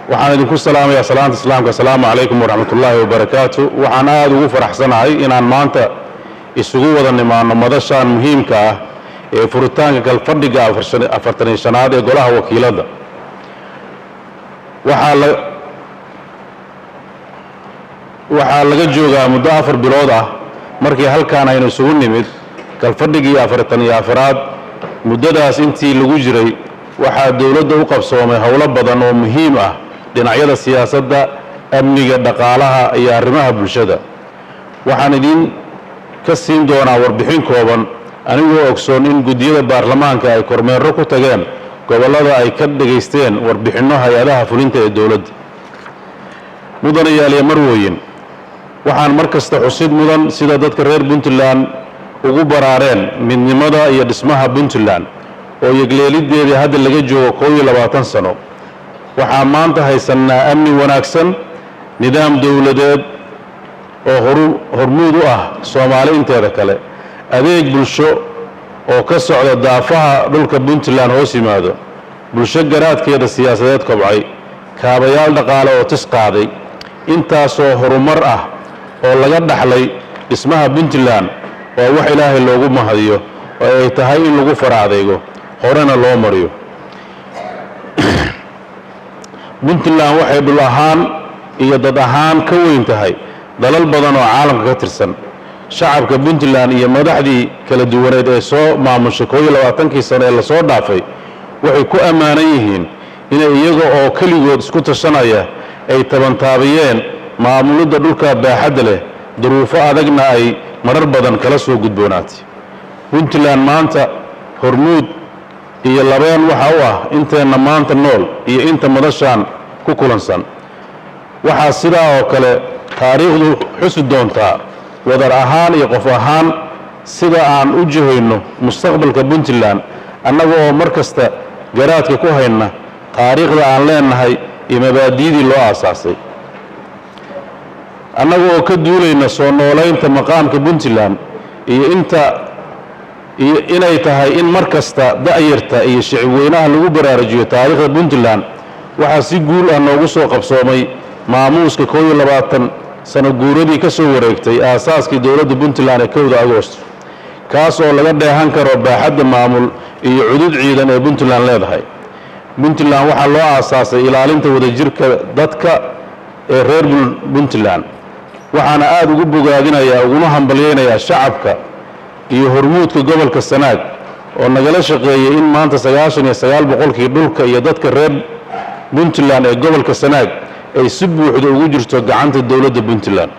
waxaan idinku salaamayaa salaanta islaamka assalaamu calaykum waraxmatullaahi wabarakaatu. waxaan aad ugu faraxsanahay inaan maanta isugu wada nimaano madashaan muhiimka ah ee furitaanka galfadhiga 45aad ee golaha wakiilada. waxaa laga joogaa muddo 4 bilood ah markii halkaan aynu isugu nimid galfadhigii 44aad. muddadaas intii lagu jiray waxaa dowladda u qabsoomay howlo badan oo muhiim ah dhinacyada siyaasadda, amniga, dhaqaalaha iyo arrimaha bulshada. waxaan idin ka siin doonaa warbixin kooban anigoo ogsoon in guddiyada baarlamaanka ay kormeero ku tageen gobollada ay ka dhageysteen warbixinno hay-adaha fulinta ee dowladda. mudanayaal iyo marwooyin, waxaan mar kasta xusid mudan sida dadka reer Puntland ugu baraareen midnimada iyo dhismaha Puntland oo yagleelideedii hadda laga joogo 21 sano. waxaa maanta haysanaa amni wanaagsan, nidaam dowladeed oo hormuud u ah Soomaali inteeda kale, adeeg bulsho oo ka socda daafaha dhulka Puntland hoos yimaado, bulsho garaadkeeda siyaasadeed kobcay, kaabayaal dhaqaale oo tis qaaday. intaasoo horumar ah oo laga dhaxlay dhismaha Puntland waa wax Ilaahay loogu mahadiyo oo ay tahay in lagu faraadeego horena loo mariyo. Puntland waxay dhul ahaan iyo dad ahaan ka weyn tahay dalal badan oo caalamka ka tirsan. shacabka Puntland iyo madaxdii kala duwaneed ee soo maamushay 22 sano ee la soo dhaafay waxay ku amaanan yihiin inay iyaga oo kaligood isku tashanaya ay tabantaabiyeen maamulada dhulka baaxadda leh, duruufo adagna ay marar badan kala soo gudboonaatay. Puntland maanta hormuud iyo labeen waxa u ah inteena maanta nool iyo inta madashaan ku kulansan. waxaa sidaa oo kale taariikhdu xusi doontaa wadar ahaan iyo qof ahaan sida aan u jihayno mustaqbalka Puntland annaga oo mar kasta garaadka ku hayna taariikhda aan leenahay iyo mabaadi'dii loo aasaasay. annaga oo ka duulayna soo noolaynta maqaamka Puntland iyo inay tahay in mar kasta da'yarta iyo shicib weynaha lagu baraarujiyo taariikhda Puntland. waxaa si guul ah noogu soo qabsoomay maamuuska 21 sano guuradii ka soo wareegtay aasaaskii dowladda Puntland ee 1 Agoosto, kaas oo laga dheehan karo baaxadda maamul iyo cudud ciidan ee Puntland leedahay. Puntland waxaa loo aasaasay ilaalinta wadajirka dadka ee reer Puntland. waxaana aad ugu bogaadinayaa uguna hambalyeynayaa shacabka iyo hormuudka gobolka Sanaag oo nagala shaqeeyay in maanta 99% dhulka iyo dadka reer Puntland ee gobolka Sanaag ay si buuxda ugu jirto gacanta dowladda Puntland.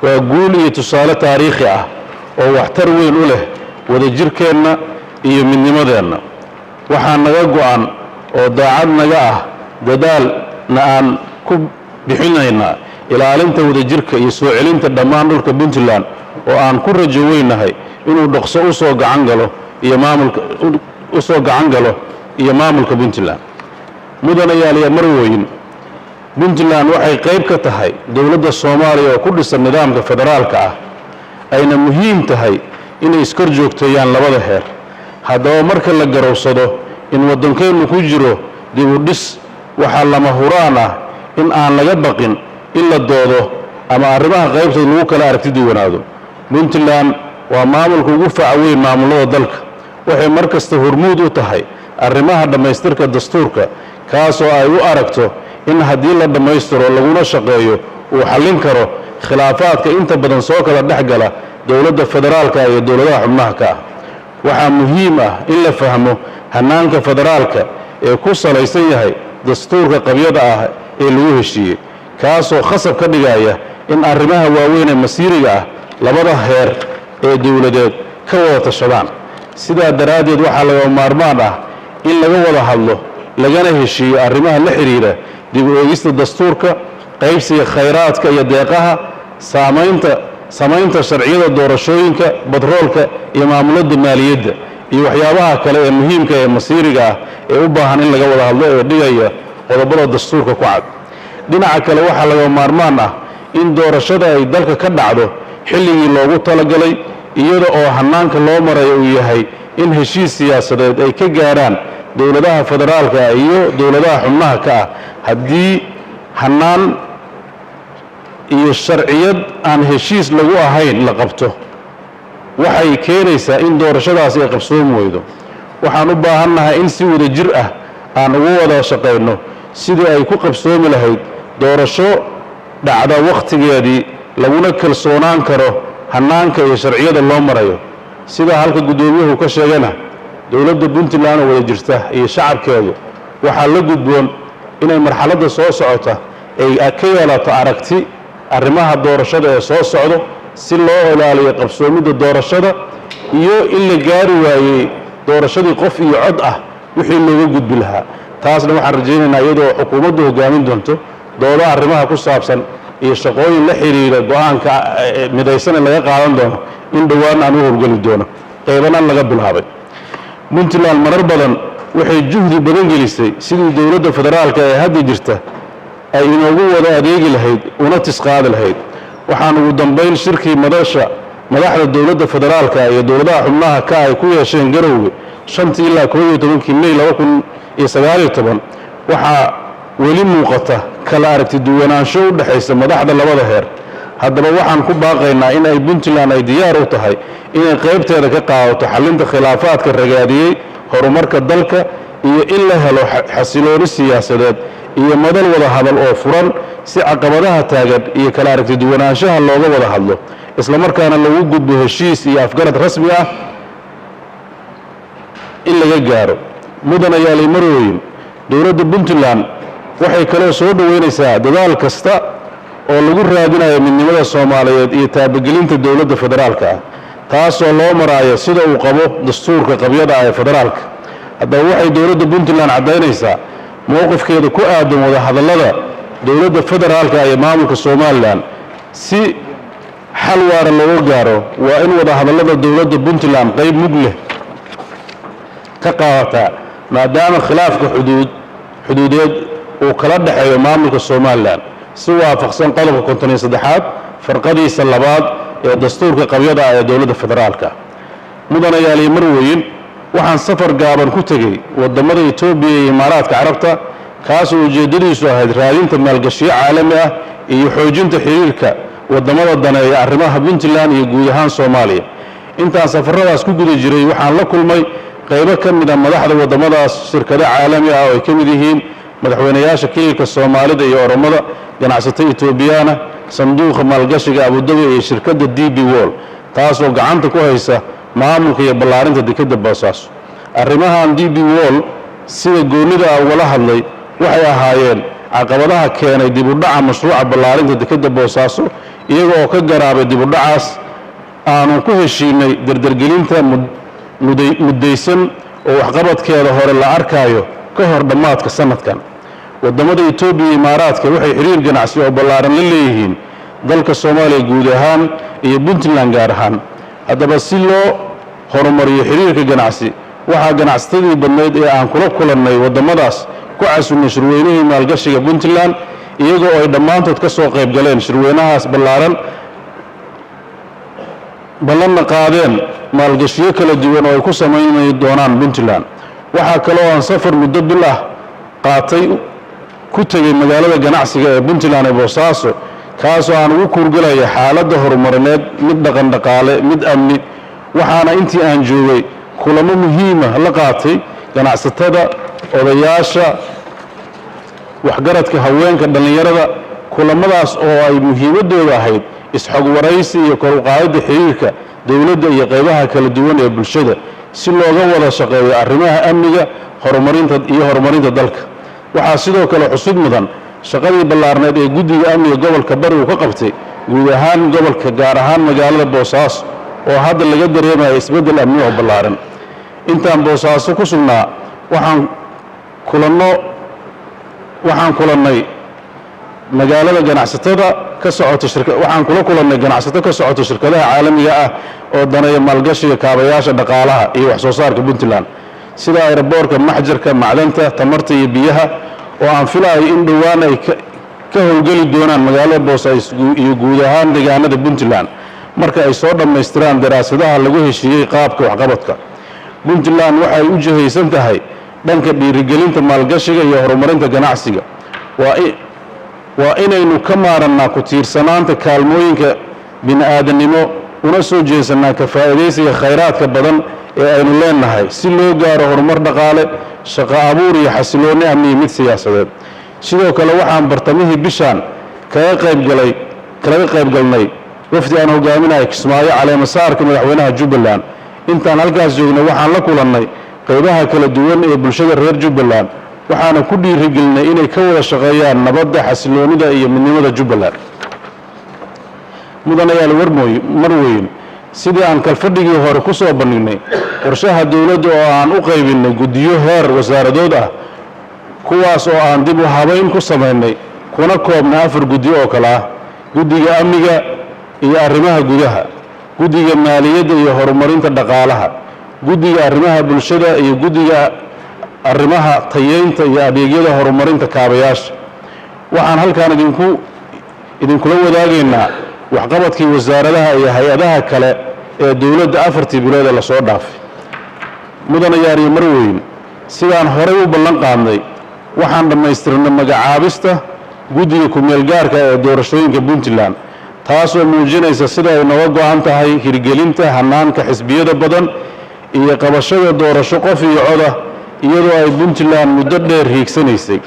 waa guul iyo tusaale taariikhi ah oo waxtar weyn u leh wadajirkeenna iyo midnimadeenna. waxaa naga go'an oo daacad naga ah dadaalna aan ku bixinaynaa ilaalinta wadajirka iyo soo celinta dhammaan dhulka Puntland oo aan ku rajo weynahay inuu dhaqso u soo gacan galo iyo maamulka Puntland. mudanayaal iyo marwooyin, Puntland waxay qayb ka tahay dowladda Soomaaliya oo ku dhisan nidaamka federaalka ah, ayna muhiim tahay inay iskor joogteeyaan labada heer. haddaba marka la garowsado in waddankeenu ku jiro dib u dhis, waxaa lama huraan ah in aan laga baqin in la doodo ama arrimaha qaybtood lagu kala aragti duwanaado. Puntland waa maamulka ugu faca weyn maamulada dalka. waxay mar kasta hormuud u tahay arrimaha dhammaystirka dastuurka, kaasoo ay u aragto in haddii la dhammaystiro laguna shaqeeyo uu xallin karo khilaafaadka inta badan soo kala dhexgala dowladda federaalka iyo dowladaha xubnaha ka ah. waxaa muhiim ah in la fahmo hannaanka federaalka ee ku salaysan yahay dastuurka qabyada ah ee lagu heshiiyey kaasoo khasab ka dhigaya in arrimaha waaweyn ee masiiriga ah labada heer ee dowladeed ka wada tashadaan sidaa daraaddeed waxaa laga maarmaan ah in laga wada hadlo lagana heshiiyo arrimaha la xidhiidha dib u eegista dastuurka qaybsiga khayraadka iyo deeqaha samaynta sharciyada doorashooyinka batroolka iyo maamulada maaliyadda iyo waxyaabaha kale ee muhiimka ee masiiriga ah ee u baahan in laga wada hadlo ee dhigaya qodobada dastuurka ku cad dhinaca kale waxaa laga maarmaan ah in doorashada ay dalka ka dhacdo xilligii loogu talagalay iyada oo hannaanka loo marayo uu yahay in heshiis siyaasadeed ay ka gaaraan dowladaha federaalka iyo dowladaha xubnaha ka ah haddii hannaan iyo sharciyad aan heshiis lagu ahayn la qabto waxay keenaysaa in doorashadaasi ay qabsoomi weydo waxaan u baahannahay in si wada jir ah aan ugu wada shaqayno sidii ay ku qabsoomi lahayd doorasho dhacda wakhtigeedii laguna kalsoonaan karo hannaanka iyo sharciyada loo marayo sidaa halka guddoomiyuhu ka sheegana dowladda puntland oo wada jirta iyo shacabkeedu waxaa la gudboon inay marxaladda soo socota ay ka yeelato aragti arrimaha doorashada ee soo socdo si loo ilaaliyo qabsoomidda doorashada iyo in la gaari waayey doorashadii qof iyo cod ah wixii looga gudbi lahaa taasna waxaan rajaynaynaa iyadoo xukuumaddu hoggaamin doonto doodo arrimaha ku saabsan iyo shaqooyin la xidhiidha go'aanka midaysan ee laga qaadan doono in dhowaan aan u howlgeli doono qaybanan laga bilaabay puntland marar badan waxay juhdi badan gelisay sidii dowladda federaalka ee hadda jirta ay inoogu wada adeegi lahayd una tisqaadi lahayd waxaan ugu dambayn shirkii madaxda dowladda federaalka iyo dowladaha xubnaha ka ay ku yeesheen garowga 5 ilaa 11 May 2019 waxaa weli muuqata kala aragti duwanaansho u dhaxaysa madaxda labada heer haddaba waxaan ku baaqaynaa in ay puntland ay diyaar u tahay inay qaybteeda ka qaadato xalinta khilaafaadka ragaadiyey horumarka dalka iyo in la helo xasilooni siyaasadeed iyo madal wada hadal oo furan si caqabadaha taagan iyo kala aragti duwanaanshaha looga wada hadlo isla markaana lagu gudbo heshiis iyo afgarad rasmi ah in laga gaaro mudanayaal marweyn dowladda puntland waxay kaloo soo dhaweynaysaa dadaal kasta oo lagu raadinayo midnimada Soomaaliyeed iyo taabagelinta dowladda federaalka ah taasoo loo marayo sida uu qabo dastuurka qabyada ee federaalka haddaba waxay dowladda puntland cadaynaysaa mowqifkeeda ku aadan wada hadallada dowladda federaalka iyo maamulka Soomaaliland si xal waara loo gaaro waa in wada hadallada dowladda puntland qayb mug leh ka qaadata maadaama khilaafka xuduudeed uu kala dhaxeeyo maamulka Soomaaliland si waafaqsan qodobka 53 farqadiisa labaad ee dastuurka qabyada ee dowladda federaalka mudanayaal marweyn waxaan safar gaaban ku tagay wadamada Itoobiya iyo Imaaraadka Carabta kaas oo ujeedadiisu ahayd raadinta maalgashiyo caalami ah iyo xoojinta xiriirka wadamada daneeya arrimaha Puntland iyo guud ahaan Soomaaliya intaan safaradaas ku guda jiray waxaan la kulmay qaybo ka mid ah madaxda wadamadaas shirkado caalami ah oo ay ka mid yihiin madaxweynayaasha kiilka Soomaalida iyo Oromada ganacsatada Itoobiyana sanduuqa maalgashiga Abu Dhabi iyo shirkadda DB World taasoo gacanta ku haysa maamulka iyo ballaarinta dekedda Boosaaso arrimahan DB World sida goonida wala hadlay waxay ahaayeen caqabadaha keenay dib u dhaca mashruuca ballaarinta dekedda Boosaaso iyagoo ka garaabay dib u dhacaas aanu ku heshiinay dardargelinta mudaysan oo waxqabadkeeda hore la arkayo ka hor dhamaadka sanadkan wadamada Itoobiya iyo Imaaraadka waxay xiriir ganacsi oo ballaaran la leeyihiin dalka Soomaaliya guud ahaan iyo Puntland gaar ahaan haddaba si loo horumariyo xiriirka ganacsi waxa ganacsatadii badneed ee aan kula kulannay wadamadaas ku casuumay shirweynihii maalgashiga Puntland iyagoo ay dhammaantood ka soo qayb galeen shirweynahaas ballaaran ballanna qaadeen maalgashiyo kala duwan oo ay ku sameeyay doonaan Puntland waxa kale oo aan safar muddo bil ah qaatay ku tagay magaalada ganacsiga ee Puntland ee Boosaaso kaasoo aan ugu kurgalay xaaladda horumarineed mid dhaqan dhaqaale mid amni waxaana intii aan joogay kulamo muhiim ah la qaatay ganacsatada odayaasha waxgaradka haweenka dhalinyarada kulamadaas oo ay muhiimadooda ahayd isxog waraysi iyo kor u qaadidda xiriirka dowladda iyo qaybaha kala duwan ee bulshada si looga wada shaqeeyo arrimaha amniga horumarinta dalka. waxaa sidoo kale xusud mudan shaqadii ballaarneed ee guddiga amniga gobolka bari uu ka qabtay guud ahaan gobolka gaar ahaan magaalada boosaaso oo hadda laga dareemayo isbeddel amni oo ballaaran. intaan boosaaso ku sugnaa waxaan kulannay magaalada ganacsatada ka socota waxaan kula kulannay ganacsato ka socota shirkadaha caalamiga ah oo daneeya maalgashiga kaabayaasha dhaqaalaha iyo wax soo saarka puntland sida aeroboorka maxjarka macdanta tamarta iyo biyaha oo aan filayo in dhowaan ay ka howlgeli doonaan magaalada boosaaso iyo guud ahaan deegaanada puntland marka ay soo dhammaystiraan daraasadaha lagu heshiiyey qaabka waxqabadka. puntland waxay u jihaysan tahay dhanka dhiirigelinta maalgashiga iyo horumarinta ganacsiga. waa inaynu ka maarannaa ku tiirsanaanta kaalmooyinka bini'aadanimo una soo jeesannaa ka faa'iidaysiga khayraadka badan ee aynu leenahay si loo gaaro horumar dhaqaale shaqo abuur iyo xasiloonni amniyo mid siyaasadeed. sidoo kale waxaan bartamihii bishaan kalaga qaybgalnay wafdi aan hogaaminayo kismaayo caleemasaarka madaxweynaha jubbaland. intaan halkaas joogna waxaan la kulannay qaybaha kala duwan ee bulshada reer jubbaland waxaana ku dhiirigelinay inay ka wada shaqeeyaan nabadda xasiloonida iyo midnimada jubbaland. mudanayaal marweyn sidii aan kalfadhigii hore ku soo bandhignay qorshaha dowladda oo aan u qaybinay guddiyo heer wasaaradood ah kuwaas oo aan dib u habayn ku samaynay kuna koobnay 4 guddi oo kale ah guddiga amniga iyo arrimaha gudaha guddiga maaliyadda iyo horumarinta dhaqaalaha guddiga arrimaha bulshada iyo guddiga arrimaha tayeynta iyo adeegyada horumarinta kaabayaasha. waxaan halkaan idinkula wadaagaynaa waxqabadkii wasaaradaha iyo hay-adaha kale ee dowladda 4tii bilood ee lasoo dhaafay. mudanayaal iyo marweyn sidaan horey u ballan qaadnay waxaan dhammaystirnay magacaabista guddiga ku-meelgaarka ee doorashooyinka puntland taasoo muujinaysa sida ay nooga go'an tahay hirgelinta hanaanka xisbiyada badan iyo qabashada doorasho qof iyo coda iyadoo ay puntland muddo dheer hiigsanaysay.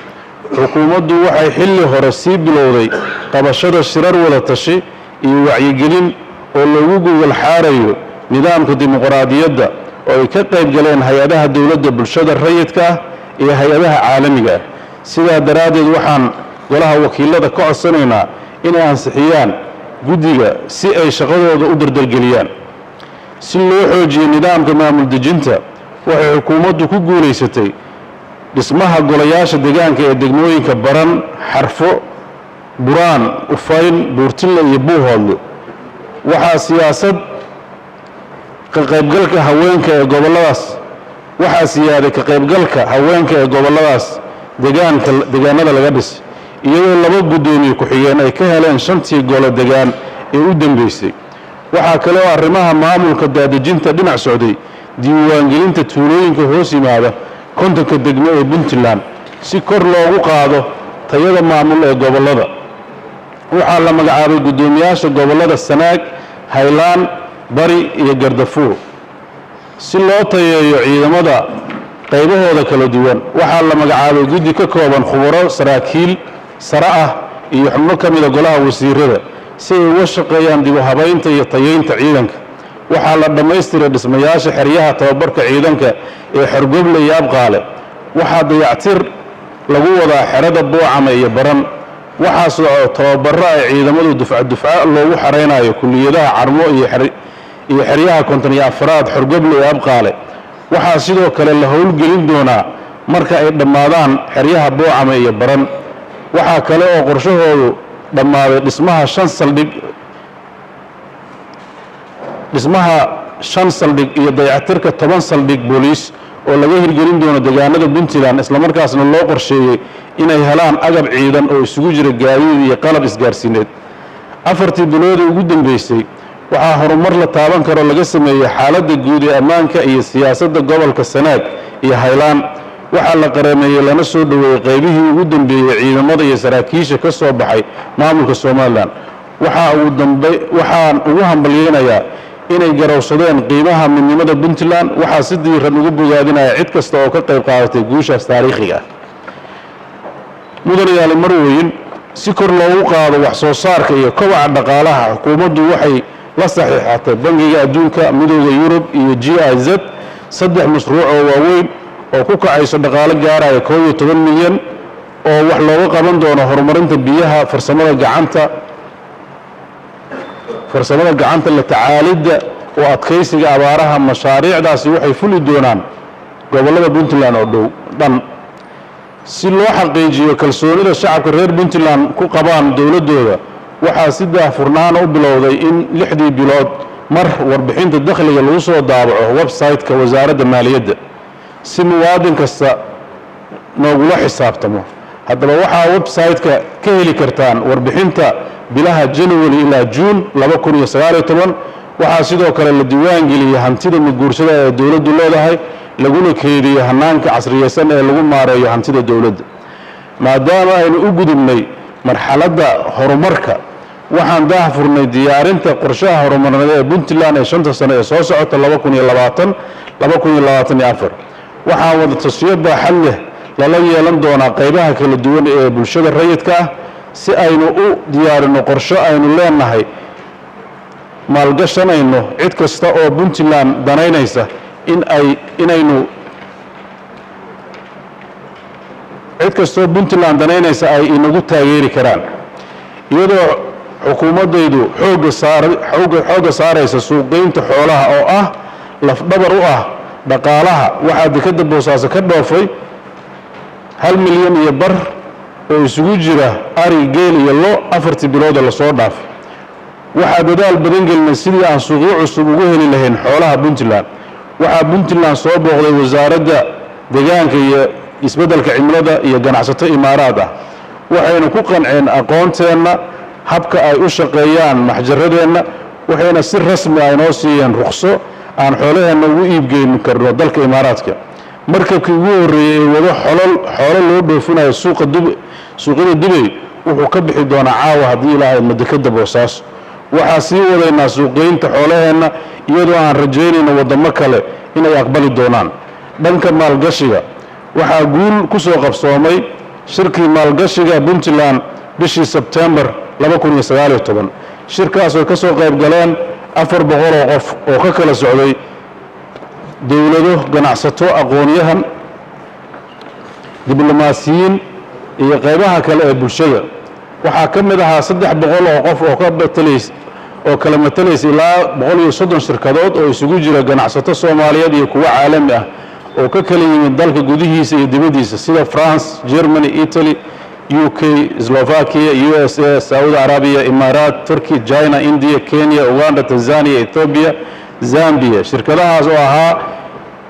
xukuumaddu waxay xilli hore sii bilowday qabashada shirar wada tashi iyo wacyigelin oo loogu gogol xaarayo nidaamka dimuqraadiyadda oo ay ka qayb galeen hay-adaha dowladda bulshada rayidka ah iyo hay-adaha caalamiga ah. sidaa daraaddeed waxaan golaha wakiilada ka codsanaynaa inay ansixiyaan guddiga si ay shaqadooda u dardargeliyaan. si loo xoojiyo nidaamka maamul dejinta waxay xukuumaddu ku guulaysatay dhismaha golayaasha deegaanka ee degmooyinka baran xarfo buraan ufayn buurtille iyo buuhoodle. waxaa siyaaday ka qaybgalka haweenka ee gobolladaas deegaanada laga dhisay iyadoo 2 guddoomiye ku-xigeen ay ka heleen 5tii golo degaan ee u dambeysay. waxaa kale oo arrimaha maamulka daadejinta dhinac socday diiwaangelinta tuulooyinka hoos yimaada 50 degmo ee puntland si kor loogu qaado tayada maamul ee gobollada. waxaa la magacaabay guddoomiyaasha gobollada sanaag haylaan bari iyo gardafuur si loo tayeeyo ciidamada qaybahooda kala duwan. waxaa la magacaabay guddi ka kooban khubaro saraakiil sare ah iyo xubno ka mida golaha wasiirada si ay uga shaqeeyaan dib u habaynta iyo tayeynta ciidanka. waxaa la dhammaystiray dhismayaasha xeryaha tababarka ciidanka ee xorgoble iyo abqaale. waxaa dayactir lagu wadaa xerada boocame iyo baran. waxaa socdo tababaro ay ciidamadu dufca loogu xareynayo kulliyadaha carmo iyo xeryaha 54aad xorgoble iyo abqaale. waxaa sidoo kale la howlgelin doonaa marka ay dhammaadaan xeryaha boocame iyo baran. waxaa kale oo qorshahoodu dhammaaday dhismaha 5 saldhig iyo dayactirka 10 saldhig booliis oo laga hirgelin doono deegaanada puntland islamarkaasna loo qorsheeyey inay helaan agab ciidan oo isugu jira gaadiid iyo qalab isgaarsiineed. 4tii bilood ee ugu dambeysay waxaa horumar la taaban karo laga sameeyey xaaladda guud ee ammaanka iyo siyaasadda gobolka sanaag iyo haylaan. waxaa la qareemeeyey lana soo dhoweeyey qaybihii ugu dambeeyey ciidamada iyo saraakiisha ka soo baxay maamulka somalilan. waxaan ugu hambalyeynayaa inay garowsadeen qiimaha midnimada puntland. waxaa si diiran ugu bogaadinaya cid kasta oo ka qayb qaadatay guushaas taariikhiga ah. mudanayaal marweyn si kor loogu qaado wax soo saarka iyo kobaca dhaqaalaha xukuumaddu waxay la saxiixatay bangiga adduunka midowda Yurub iyo GIZ 3 mashruuc oo waaweyn oo ku kacayso dhaqaale gaaraya 11 milyan oo wax looga qaban doono horumarinta biyaha farsamada gacanta la tacaalidda oo adkaysiga abaaraha mashaariicdaasi waxay fuli doonaan gobollada Puntland oo dhan si loo xaqiijiyo kalsoonida shacabka reer Puntland ku qabaan dawladooda waxaa si daahfurnaan u bilowday in 6 bilood mar warbixinta dakhliga lagu soo daabaco website-ka wasaaradda maaliyadda si muwaadin kasta noogula xisaabtamo haddaba waxaa website-ka ka heli kartaan warbixinta bilaha January ilaa June 2019 waxaa sidoo kale la diiwaan geliyay hantida guursada ee dawladdu leedahay laguna keediyo hanaanka casriyeysan ee lagu maareeyo hantida dawladda maadaama aynu u gudubnay marxaladda horumarka waxaan daahfurnay diyaarinta qorshaha horumarineed ee Puntland ee 5 sano ee soo socota 2024 waxaan wada tashiyo baaxad leh lala yeelan doonaa qaybaha kala duwan ee bulshada rayidka ah si aynu u diyaarino qorshe aynu leenahay maalgashanayno cid kasta oo Puntland danaynaysa ay inagu taageeri karaan iyadoo xukuumadaydu xooga saaraysa suuqgeynta xoolaha oo ah lafdhabar u ah dhaqaalaha waxaa dekada Boosaaso ka dhoofay 1 milyan iyo bar oo isugu jira ari geel iyo lo 4 bilood la soo dhaafay waxaa dadaal badan gelinay sidii aan suuqyo cusub ugu heli lahayn xoolaha Puntland waxaa Puntland soo booqday wasaaradda deegaanka iyo isbeddelka cimilada iyo ganacsato imaaraad ah waxayna ku qanceen aqoonteena habka ay u shaqeeyaan maxjaradeena waxayna si rasmi ah inoo siiyeen ruqso aan xoolaheena ugu iibgeyn karno dalka imaaraadka markabkii ugu horeeyay ee wado xoolo loo dhoofinayo suuqyada Dubai wuxuu ka bixi doonaa caawa haddii Ilaahay madakada Boosaaso waxaa sii wadaynaa suuqgeynta xoolaheena iyadoo aan rajaynayno wadamo kale inay aqbali doonaan dhanka maalgashiga waxaa guul ku soo qabsoomay shirkii maalgashiga Puntland bishii September 2019 shirkaas oo ka soo qayb galeen 400 oo qof oo ka kala socday dawlado ganacsato aqoonyahan diblomaasiyiin iyo qaybaha kale ee bulshada waxaa ka mid ahaa 300 oo qof oo kala matalaysa ilaa 130 shirkadood oo isugu jira ganacsato Soomaaliyeed iyo kuwa caalami ah oo ka kala yimid dalka gudihiisa iyo dibadiisa sida France, Germany, Italy, UK, Slovakia, USA, Saudi Arabia, Imaaraat, Turkey, China, India, Kenya, Uganda, Tanzania, Ethiopia, Zambia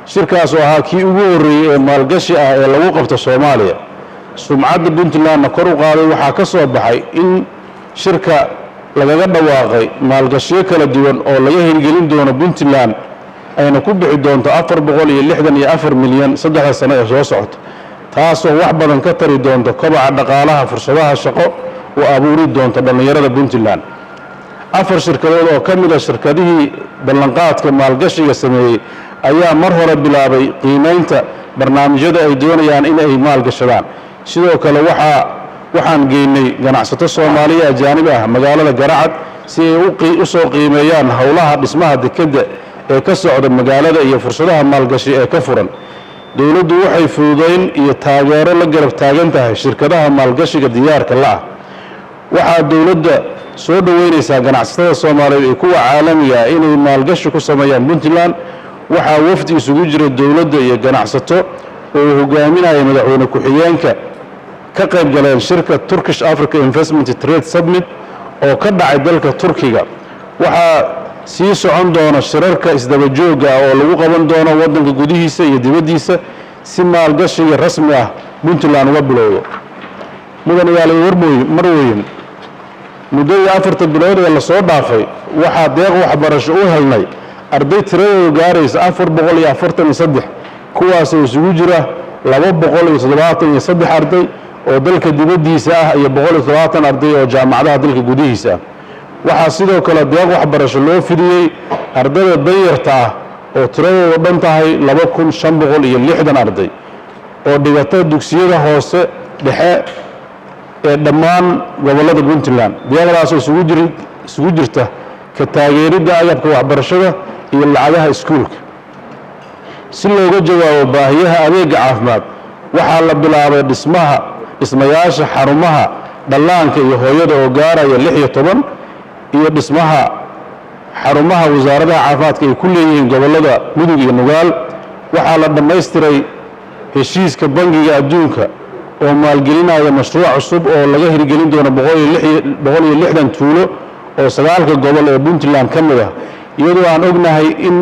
shirkaas oo ahaa kii ugu horeeyay ee maalgashi ah ee lagu qabto Soomaaliya sumcadda Puntland kor u qaaday waxaa ka soo baxay in shirka lagaga dhawaaqay maalgashiyo kala duwan oo laga hirgelin doono Puntland ayna ku bixi doonto 464 milyan 3 sano ee soo socota taasoo wax badan ka tari doonto kobaca dhaqaalaha fursadaha shaqo oo abuuri doonto dhalinyarada Puntland 4 shirkadood oo ka mid ah shirkadihii ballanqaadka maalgashiga sameeyay ayaa mar hore bilaabay qiimeynta barnaamijyada ay doonayaan in ay maalgashadaan sidoo kale waxaan geynay ganacsato Soomaaliya ajaanib ah magaalada Garacad si ay u soo qiimeeyaan hawlaha dhismaha dekada ee ka socda magaalada iyo fursadaha maalgashi ee ka furan dawladdu waxay fududeyn iyo taageero la garab taagan tahay shirkadaha maalgashiga diyaarka la ah waxaa dawladda soo dhaweynaysaa ganacsatada Soomaaliyeed ee kuwa caalamiga ah inay maalgashi ku sameeyaan Puntland waxaa wafdi isugu jira dawladda iyo ganacsato oo hogaaminaya madaxweyne ku-xigeenka ka qayb galeen shirka Turkish Africa Investment Trade Summit oo ka dhacay dalka Turkiga waxaa sii socon doona shirarka isdaba jooga oo lagu qaban doono wadanka gudihiisa iyo dibadiisa si maalgashiga rasmi ah Puntland uga bilowdo mudane marweyn muddada 4 bilood ee la soo dhaafay waxaa deeq waxbarasho u helnay arday tiradoodu gaaraysa 443 kuwaas oo isugu jira 273 arday oo dalka dibadiisa ah iyo 170 arday oo jaamacadaha dalka gudihiisa ah waxaa sidoo kale deeq waxbarasho loo fidiyay ardayda danyarta ah oo tiradoodu dhan tahay 2560 arday oo dhigata dugsiyada hoose dhexe ee dhammaan gobollada puntland deeqdaasoo isugu jirta ka taageeridda agabka waxbarashada iyo lacagaha iskuulka si looga jawaabo baahiyaha adeega caafimaad waxaa la bilaabay dhismayaasha xarumaha dhallaanka iyo hooyada oo gaaraya 16 iyo dhismaha xarumaha wasaaradaha caafimaadka ay ku leeyihiin gobollada mudug iyo nugaal waxaa la dhammaystiray heshiiska bangiga adduunka oo maalgelinaya mashruuc cusub oo laga hirgelin doono 160 tuulo oo 9 gobol ee puntland ka mid ah iyadoo aan ognahay in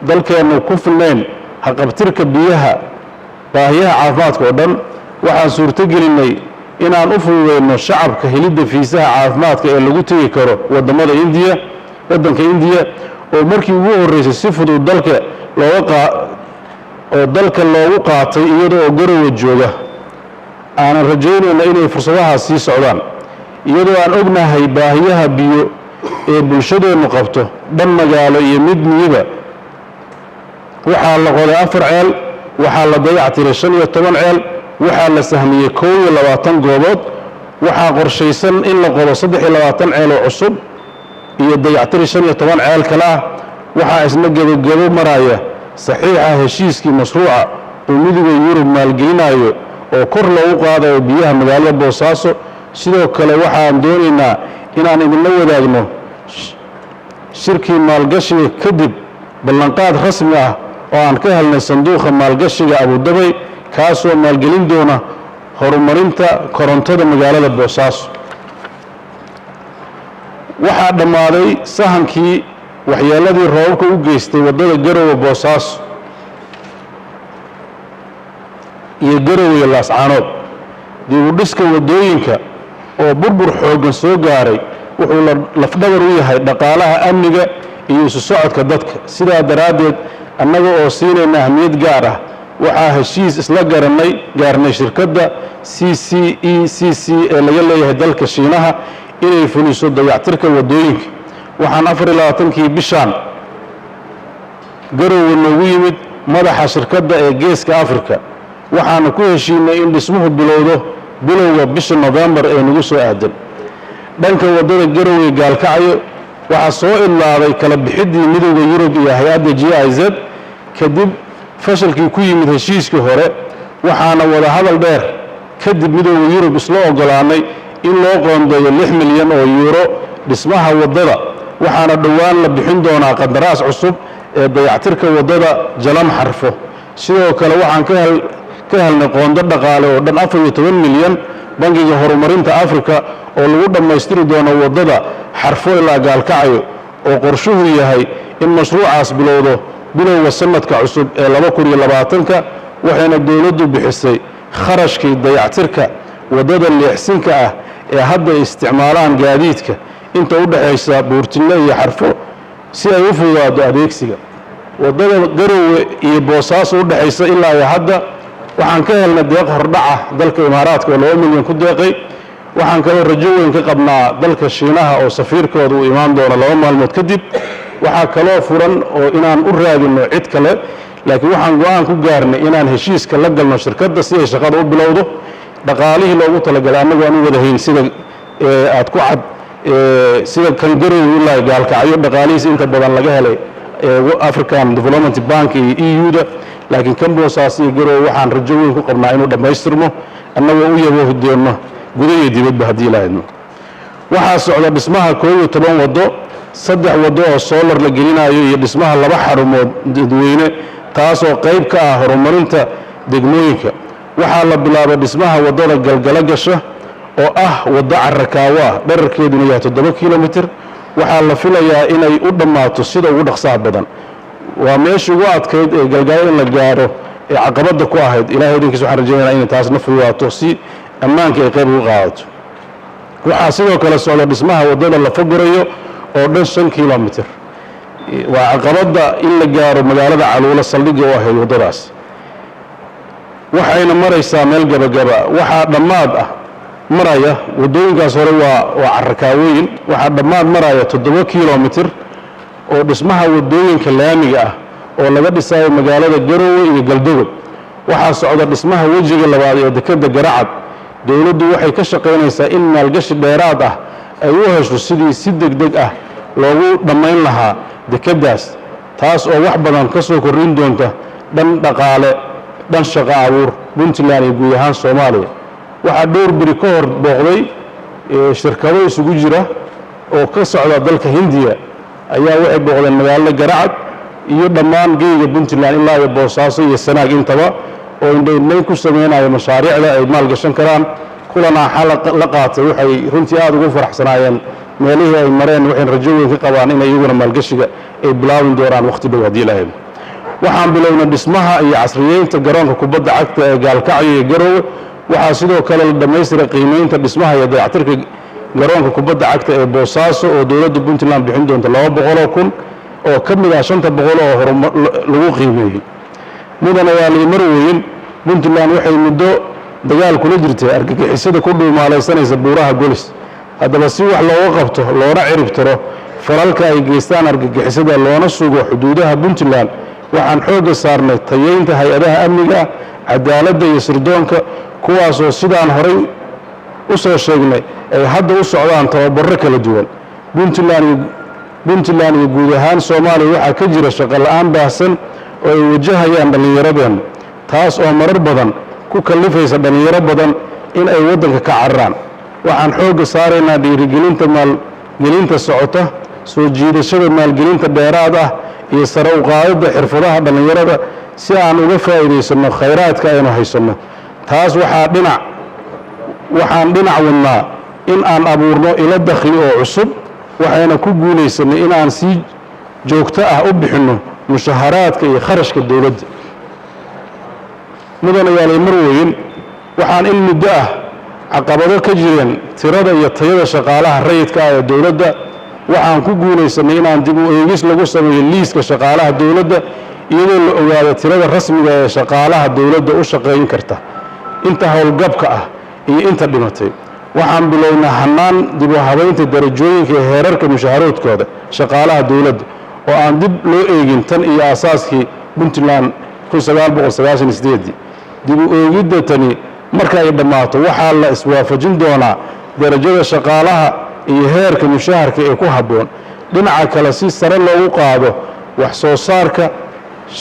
dalkeennu ku filnayn haqabtirka biyaha baahiyaha caafimaadka oo dhan waxaan suurtogelinay inaan u fududeyno shacabka helidda fiisaha caafimaadka ee lagu tegi karo waddanka indiya oo markii ugu horreysay si fudud dalka loogu qaatay iyadoo garowe jooga aanan rajaynayna inay fursadahaas sii socdaan iyadoo aan ognahay baahiyaha biyo ee bulshadeennu qabto dhan magaalo iyo mid miyiba waxaa la qoday 4 ceel waxaa la dayactiray 15 ceel waxaa la sahmiyey 21 goobood waxaa qorshaysan in la qodo 23 ceel oo cusub iyo dayactiri 15 ceel kale ah waxaa isna gabagabo maraya saxiixa heshiiskii mashruuca oo midowga yurub maalgelinayo oo kor loogu qaadayo biyaha magaalada boosaaso sidoo kale waxaan doonaynaa inaan idinla wadaagno shirkii maalgashiga kadib ballanqaad rasmi ah oo aan ka helnay sanduuqa maalgashiga abudabay kaasoo maalgelin doona horumarinta korontada magaalada boosaaso waxaa dhammaaday sahankii waxyeeladii roobabka u geystay waddada garowe boosaaso iyo garowe laascaanood dib u dhiska waddooyinka oo burbur xooggan soo gaaray wuxuu lafdhabar u yahay dhaqaalaha amniga iyo isu socodka dadka sidaa daraaddeed annaga oo siinayna ahmiyad gaar ah waxaa heshiis isla gaarnay shirkadda CCECC ee laga leeyahay dalka shiinaha inay fuliso dayactirka waddooyinka waxaan 24kii bishaan garowe noogu yimid madaxa shirkadda ee geeska afrika waxaana ku heshiinay in dhismuhu bilowga bisha November ee nagu soo aadan dhanka waddada garowe gaalkacyo waxaa soo ilaaday kala bixidii midowga yurub iyo hay'adda GIZ kadib fashilkii ku yimid heshiiskii hore waxaana wada hadal dheer kadib midowga yurub isla ogolaanay in loo qoondeeyo 6 milyan oo euro dhismaha waddada waxaana dhowaan la bixin doonaa qandaraas cusub ee dayactirka waddada jalam xarfo sidoo kale waxaan ka helnay qoondo dhaqaale oo dhan 14 milyan bangiga horumarinta afrika oo lagu dhammaystiri doono waddada xarfo ilaa gaalkacyo oo qorshuhu yahay in mashruucaas bilowga sanadka cusub ee 2020 waxayna dowladdu bixisay kharashkii dayactirka waddada leexsinka ah ee hadda isticmaalaan gaadiidka inta u dhaxaysa buurtile iyo xarfo si ay u fududaado adeegsiga waddada garowe iyo boosaaso u dhaxaysa ilaa iyo hadda waxaan ka helnay deeq hordhaca dalka imaaraadka oo 2 milyan ku deeqay waxaan kaloo rajo weyn ka qabnaa dalka shiinaha oo safiirkooda uu imaan doono 2 maalmood kadib waxaa kaloo furan oo inaan u raadino cid kale laakiin waxaan go'aan ku gaarnay inaan heshiiska la galno shirkadda si ay shaqada u bilowdo dhaqaalihii loogu talagalay annagu aan u wadahayn sida aad ku cad sida kan garowe ilaa gaalkacyo dhaqaalihiisa inta badan laga helay African Development Bank iyo EU-da laakiin kan boosaas iyo garowe waxaan rajo weyn ku qabnaa inuu dhammaystirmo annagoo u yabo doono gudaha dibadda haddii ilaahayno waxaa socda dhismaha 11 waddo 3 waddo oo solar la gelinayo iyo dhismaha 2 xarumood dadweyne taasoo qayb ka ah horumarinta degmooyinka waxaa la bilaabay dhismaha waddada galgala gasha oo ah waddo carrakaawo ah dherarkeeduna yahay 7 kilomitir waxaa la filayaa inay u dhammaato sida ugu dhaqsaha badan waa meeshii ugu adkayd ee galgaalo in la gaaro ee caqabadda ku ahayd ilaahay idinkiis waxaan rajaynaynaa inay taasna fududaato si ammaanka ay qayb uga qaadato waxaa sidoo kale socda dhismaha waddada la fogorayo oo dhan 5 kilomitir waa caqabadda in la gaaro magaalada caluula saldhigga u ahayd waddadaas waxayna maraysaa meel gabagaba waxaa dhammaad ah maraya waddooyinkaas hore waa carrakaawooyin waxaa dhammaad maraya 7 kilomitir oo dhismaha waddooyinka laamiga ah oo laga dhisayo magaalada garowe iyo galdogob waxaa socda dhismaha wejiga labaad ee dekedda Garacad dowladdu waxay ka shaqaynaysaa in maalgashi dheeraad ah ay u hesho sidii si degdeg ah loogu dhammayn lahaa dekeddaas taas oo wax badan ka soo kordhin doonta dhan dhaqaale dhan shaqo abuur Puntland iyo guud ahaan Soomaaliya waxaa dhowr biri ka hor booqday shirkado isugu jira oo ka socda dalka Hindiya ayaa waxay booqdeen magaalada Garacad iyo dhammaan geeyiga Puntland ilaa iyo Boosaaso iyo Sanaag intaba oo indhayn ku sameynaya mashaariicda ay maalgashan karaan kulana xalaq la qaatay waxay runtii aad ugu faraxsanaayeen meelihii ay mareen waxay rajo weyn ka qabaan in iyaguna maalgashiga ay bilaabin doonaan waqti dhow hadii la helo waxaan bilownay dhismaha iyo casriyeynta garoonka kubadda cagta ee Gaalkacyo iyo Garowe waxaa sidoo kale la dhameystiray qiimeynta dhismaha iyo dayactirka garoonka kubadda cagta ee Boosaaso oo dowladda Puntland bixin doonta 200,000 oo ka mid ah 500 oo lagu qiimeeyay mudana waa Marweyn Puntland waxay muddo dagaal kula jirtay argagixisada ku dhuumaalaysanaysa buuraha Golis haddaba si wax looga qabto loona cirib tiro falalka ay geystaan argagixisada loona sugo xuduudaha Puntland waxaan xoogga saarnay tayeynta hay'adaha amniga cadaaladda iyo sirdoonka kuwaas oo sidaan horay u soo sheegnay ay hadda u socdaan tababarro kala duwan Puntland iyo guud ahaan Soomaaliya waxaa ka jira shaqo la'aan baahsan oo ay wajahayaan dhallinyaradeen taas oo marar badan ku kallifaysa dhalinyaro badan in ay waddanka ka cararaan waxaan xoogga saaraynaa dhiirigelinta maalgelinta socota soo jiidashada maalgelinta dheeraad ah iyo sare u qaadida xirfadaha dhalinyarada si aan uga faa'iidaysano khayraadka aynu haysano taas waxaan dhinac wadnaa in aan abuurno ilo dakhli oo cusub waxayna ku guulaysanay in aan si joogto ah u bixinno mushaharaadka iyo kharashka dowladda mudana Marweyn waxaan in muddo ah caqabado ka jireen tirada iyo tayada shaqaalaha rayidka ah ee dowladda waxaan ku guulaysanay in aan dib u eegis lagu sameeyo liiska shaqaalaha dowladda iyadoo la ogaado tirada rasmiga ee shaqaalaha dowladda u shaqeyn karta inta howlgabka ah iyo inta dhimatay waxaan bilownaa hanaan dib u habeynta darajooyinka ee heerarka mushaharaadkooda shaqaalaha dowladda oo aan dib loo eegin tan iyo aasaaskii Puntland 1998 dib u eegidda tani marka ay dhammaato waxaa la iswaafajin doonaa darajada shaqaalaha iyo heerka mushaharka ee ku habboon dhinaca kale si sare loogu qaado wax soo saarka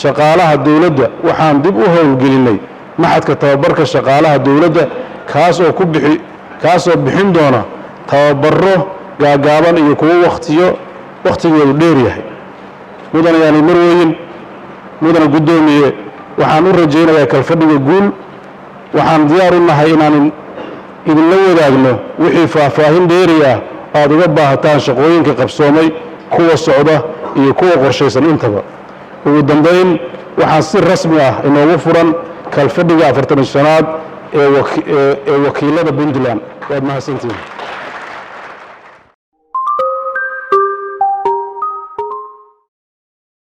shaqaalaha dowladda waxaan dib u howlgelinay maxadka tababarka shaqaalaha dowladda kaasoo bixin doona tababaro gaagaaban iyo kuwo waqtigeedu dheer yahay mudana Marweyn mudana gudoomiye waxaan u rajaynayaa kalfadhiga guul waxaan diyaar u nahay inaan idinla wadaagno wixii faahfaahin dheeri ah aad uga baahataan shaqooyinka qabsoomay kuwa socda iyo kuwa qorshaysan intaba ugu dambeyn waxaan si rasmi ah inoogu furan kalfadhiga 45aad ee wakiilada Puntland waad mahadsantihiin